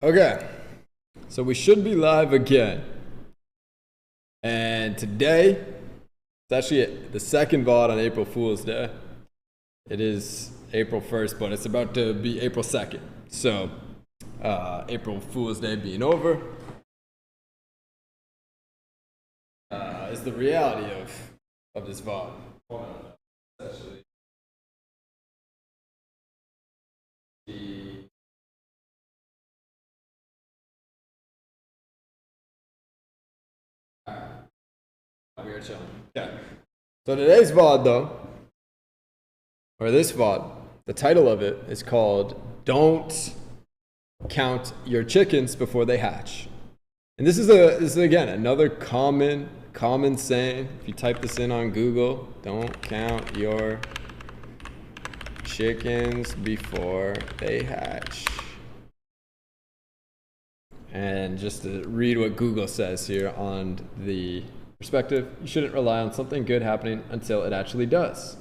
Okay, so we should be live again. And today, it's actually the second VOD on April Fool's Day. It is April 1st, but it's about to be April 2nd. So, April Fool's Day being over is the reality of this VOD. Hold on. It's actually the we are chilling. Okay. So today's VOD though, or this VOD, the title of it is called "Don't Count Your Chickens Before They Hatch." And this is again another common saying. If you type this in on Google, don't count your chickens before they hatch. And just to read what Google says here on the perspective, you shouldn't rely on something good happening until it actually does,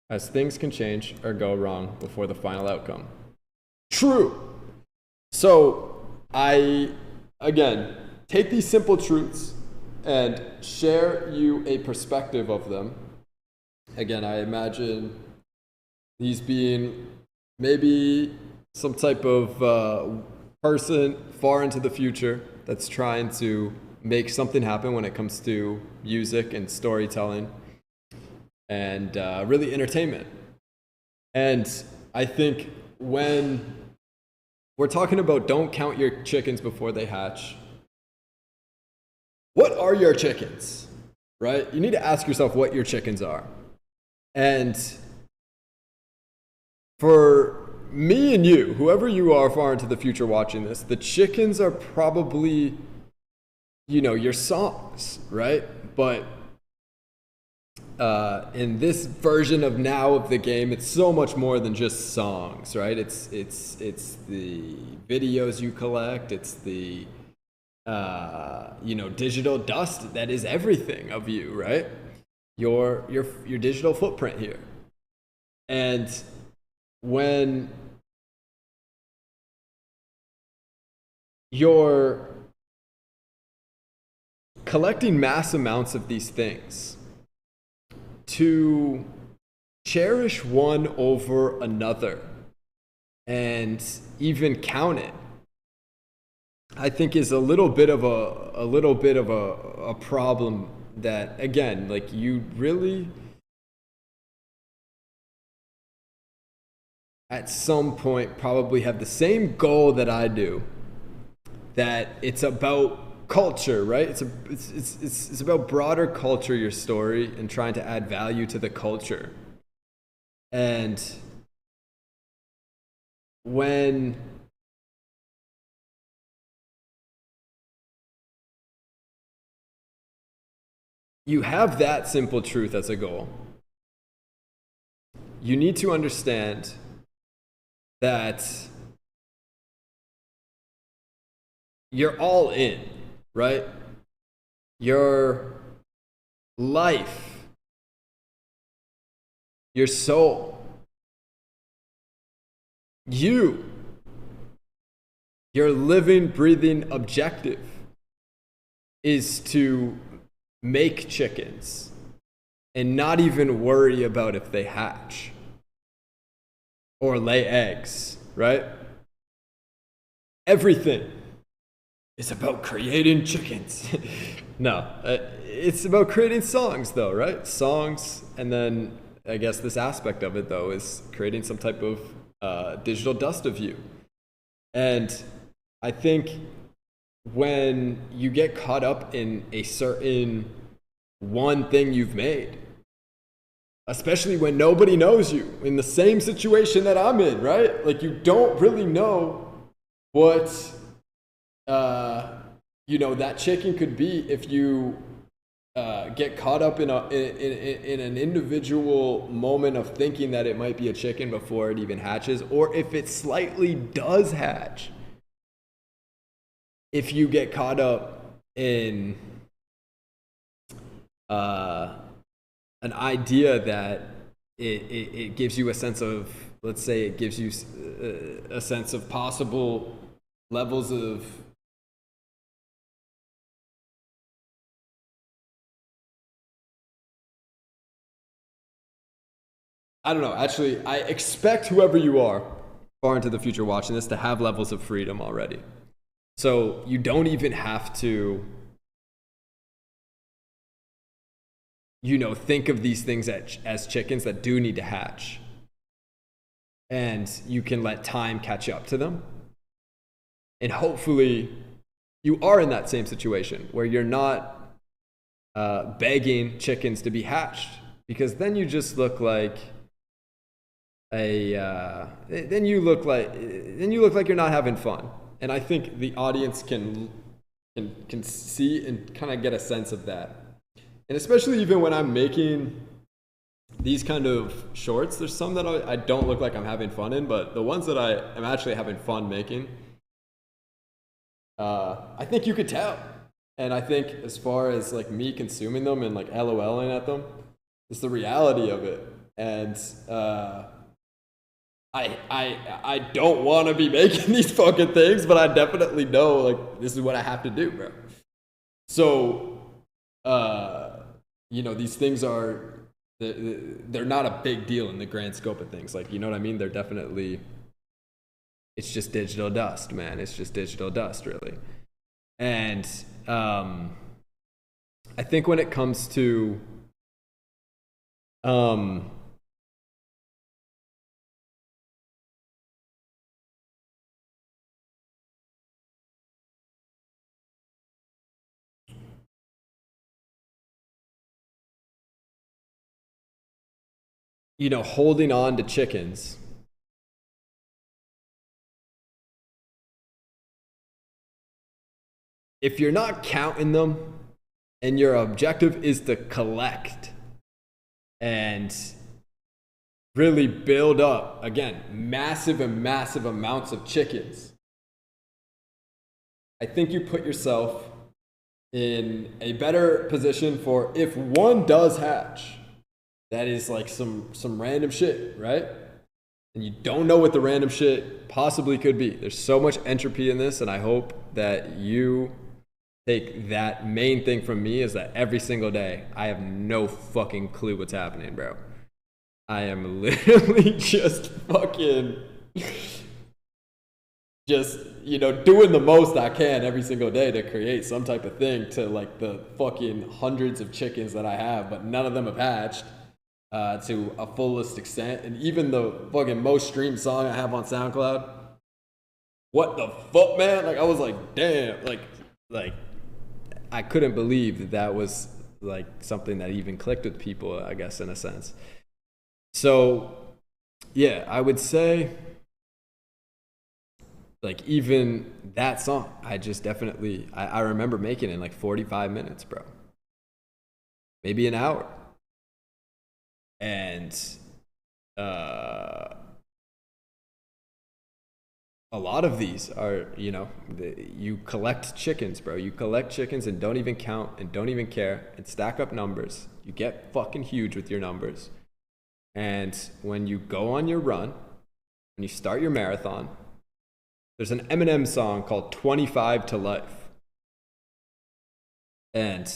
as things can change or go wrong before the final outcome. True. So I, again, take these simple truths and share you a perspective of them. Again, I imagine these being maybe some type of person far into the future that's trying to make something happen when it comes to music and storytelling and really entertainment. And I think when we're talking about don't count your chickens before they hatch, what are your chickens, right? You need to ask yourself what your chickens are. And for me and you, whoever you are far into the future watching this, the chickens are probably, your songs, right? But in this version of now of the game, it's so much more than just songs, right? It's the videos you collect. It's the digital dust that is everything of you, right? Your digital footprint here. And when you're collecting mass amounts of these things, to cherish one over another and even count it, I think is a little bit of a problem that, again, like, you really at some point probably have the same goal that I do, that it's about culture, right? It's about broader culture, your story, and trying to add value to the culture. And when you have that simple truth as a goal, you need to understand that you're all in, right? Your life, your soul, your living, breathing objective is to make chickens and not even worry about if they hatch or lay eggs, right? Everything is about creating chickens. No, it's about creating songs though, right? Songs, and then I guess this aspect of it though is creating some type of digital dust of you. And I think when you get caught up in a certain one thing you've made, especially when nobody knows you, in the same situation that I'm in, right? Like, you don't really know what that chicken could be if you get caught up in an individual moment of thinking that it might be a chicken before it even hatches, or if it slightly does hatch. If you get caught up in an idea that it gives you a sense of, let's say it gives you a sense of possible levels of I don't know. Actually, I expect whoever you are far into the future watching this to have levels of freedom already. So you don't even have to, think of these things as chickens that do need to hatch. And you can let time catch up to them. And hopefully you are in that same situation where you're not begging chickens to be hatched, because then you just look like then you look like you're not having fun. And I think the audience can see and kind of get a sense of that. And especially even when I'm making these kind of shorts, there's some that I don't look like I'm having fun in, but the ones that I am actually having fun making, I think you could tell. And I think as far as like me consuming them and like LOLing at them, it's the reality of it. And I don't want to be making these fucking things, but I definitely know like this is what I have to do, bro. So, these things they're not a big deal in the grand scope of things. Like, you know what I mean? They're definitely, it's just digital dust, man. It's just digital dust, really. And I think when it comes to holding on to chickens, if you're not counting them and your objective is to collect and really build up, again, massive and massive amounts of chickens, I think you put yourself in a better position for if one does hatch, that is like some random shit, right? And you don't know what the random shit possibly could be. There's so much entropy in this, and I hope that you take that main thing from me is that every single day, I have no fucking clue what's happening, bro. I am literally just fucking doing the most I can every single day to create some type of thing to like the fucking hundreds of chickens that I have, but none of them have hatched to a fullest extent. And even the fucking most streamed song I have on SoundCloud, what the fuck, man? Like, I was like, damn, like I couldn't believe that was like something that even clicked with people, I guess, in a sense. So yeah, I would say like even that song, I remember making it in like 45 minutes, bro. Maybe an hour. And a lot of these are, you collect chickens, bro. You collect chickens and don't even count and don't even care and stack up numbers. You get fucking huge with your numbers. And when you go on your run, when you start your marathon, there's an Eminem song called 25 to Life. And,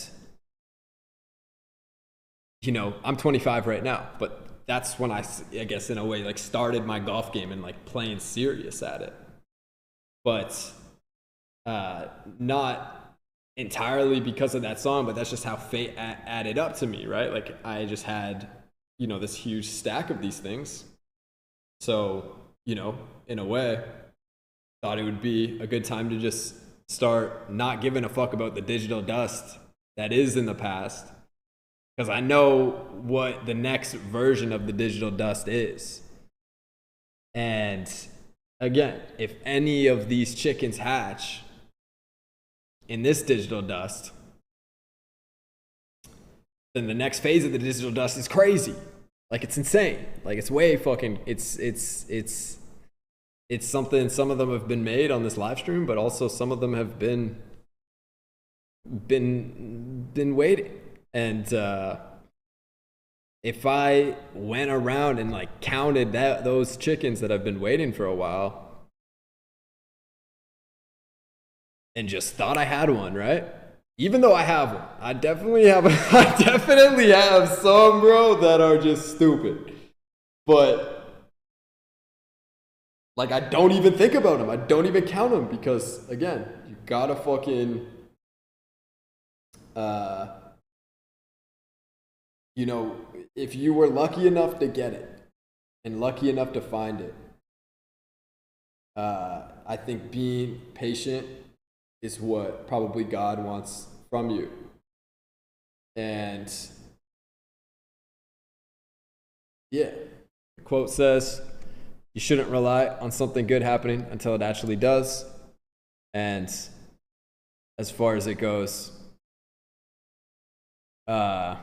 I'm 25 right now, but that's when I guess in a way like started my golf game and like playing serious at it. But not entirely because of that song, but that's just how fate added up to me, right? Like I just had, this huge stack of these things. So, in a way, thought it would be a good time to just start not giving a fuck about the digital dust that is in the past. Because I know what the next version of the digital dust is. And again, if any of these chickens hatch in this digital dust, then the next phase of the digital dust is crazy. Like, it's insane. Like, it's way fucking, it's something, some of them have been made on this live stream, but also some of them have been waiting. And if I went around and like counted those chickens that have been waiting for a while, and just thought I had one, right? Even though I have one, I definitely have. I definitely have some, bro, that are just stupid. But like, I don't even think about them. I don't even count them because, again, you gotta fucking, you know, if you were lucky enough to get it and lucky enough to find it, I think being patient is what probably God wants from you. And yeah, the quote says, you shouldn't rely on something good happening until it actually does. And as far as it goes, the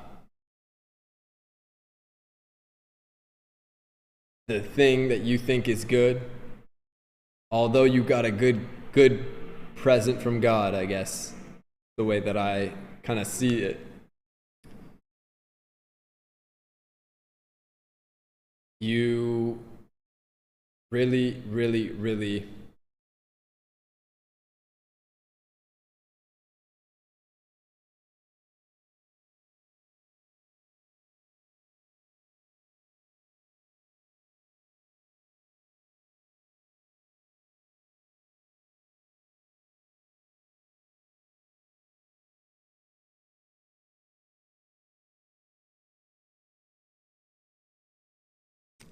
thing that you think is good, although you got a good present from God, I guess, the way that I kind of see it, you really, really, really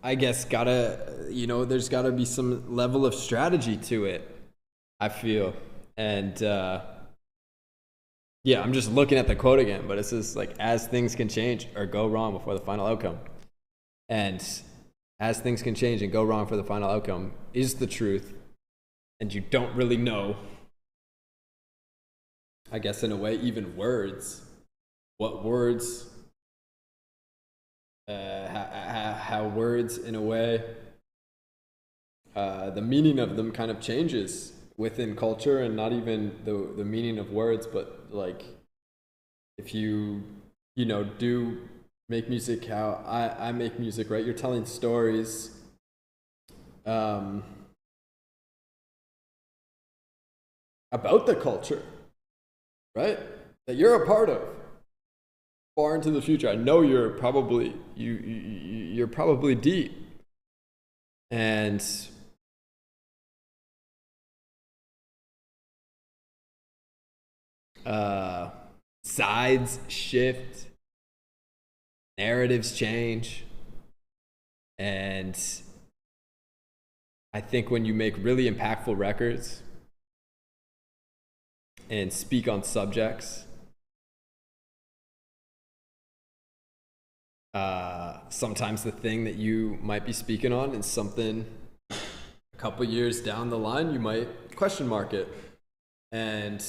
I guess there's gotta be some level of strategy to it, I feel. And yeah, I'm just looking at the quote again, but it says like, as things can change or go wrong before the final outcome. And as things can change and go wrong for the final outcome is the truth. And you don't really know, I guess in a way, even words, what words, how words in a way, the meaning of them kind of changes within culture, and not even the meaning of words, but like if you do make music how I make music, right? You're telling stories about the culture, right? That you're a part of far into the future. I know you're probably you're probably deep. And sides shift, narratives change, and I think when you make really impactful records and speak on subjects, sometimes the thing that you might be speaking on is something a couple years down the line you might question mark it. And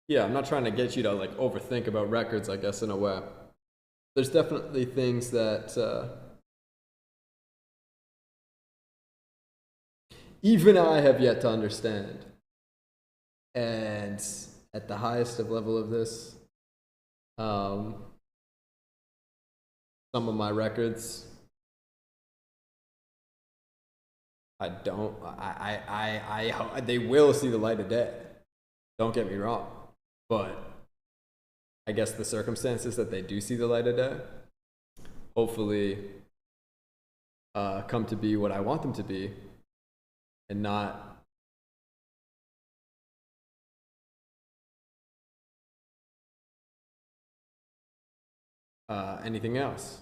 yeah, I'm not trying to get you to like overthink about records, I guess, in a way. There's definitely things that even I have yet to understand. And at the highest of level of this, some of my records, they will see the light of day. Don't get me wrong. But I guess the circumstances that they do see the light of day, hopefully come to be what I want them to be, and not anything else.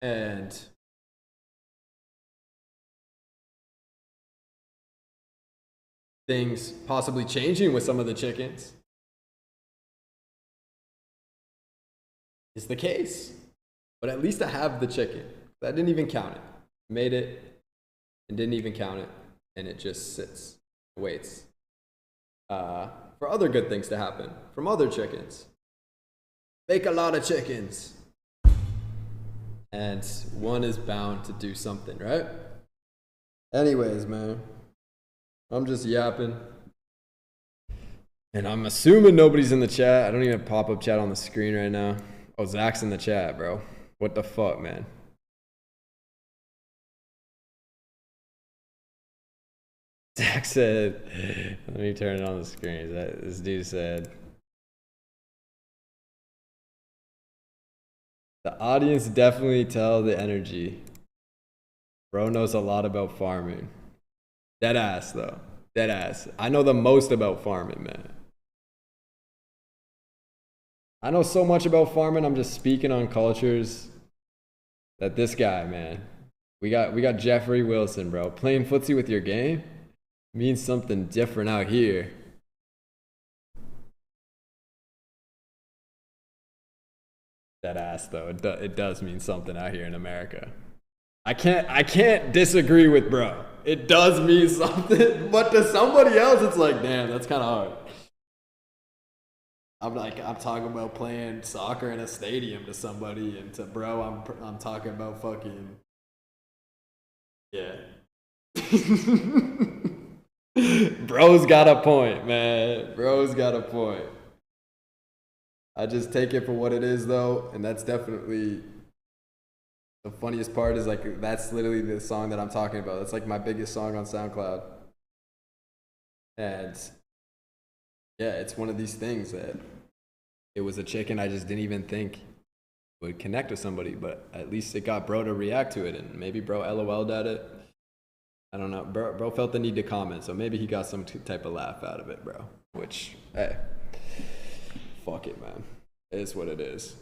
And things possibly changing with some of the chickens is the case. But at least I have the chicken. I didn't even count it. Made it and didn't even count it. And it just sits, waits for other good things to happen from other chickens. Make a lot of chickens. And one is bound to do something, right? Anyways, man, I'm just yapping. And I'm assuming nobody's in the chat. I don't even have pop-up chat on the screen right now. Oh, Zach's in the chat, bro. What the fuck, man? Zach said, let me turn it on the screen. This dude said, the audience definitely tell the energy. Bro knows a lot about farming. Dead ass, though. Dead ass. I know the most about farming, man. I know so much about farming. I'm just speaking on cultures that this guy, man. We got Jeffrey Wilson, bro. Playing footsie with your game means something different out here. That ass though, it does mean something out here in America. I can't disagree with bro. It does mean something, but to somebody else, it's like, damn, that's kind of hard. I'm talking about playing soccer in a stadium to somebody, and to bro, I'm talking about fucking, yeah. Bro's got a point, man. Bro's got a point. I just take it for what it is, though, and that's definitely the funniest part. Is like that's literally the song that I'm talking about. That's like my biggest song on SoundCloud, and yeah, it's one of these things that it was a chicken I just didn't even think would connect with somebody, but at least it got bro to react to it, and maybe bro LOL'd at it. I don't know. Bro felt the need to comment, so maybe he got some type of laugh out of it, bro. Which, hey, fuck it, man. It is what it is.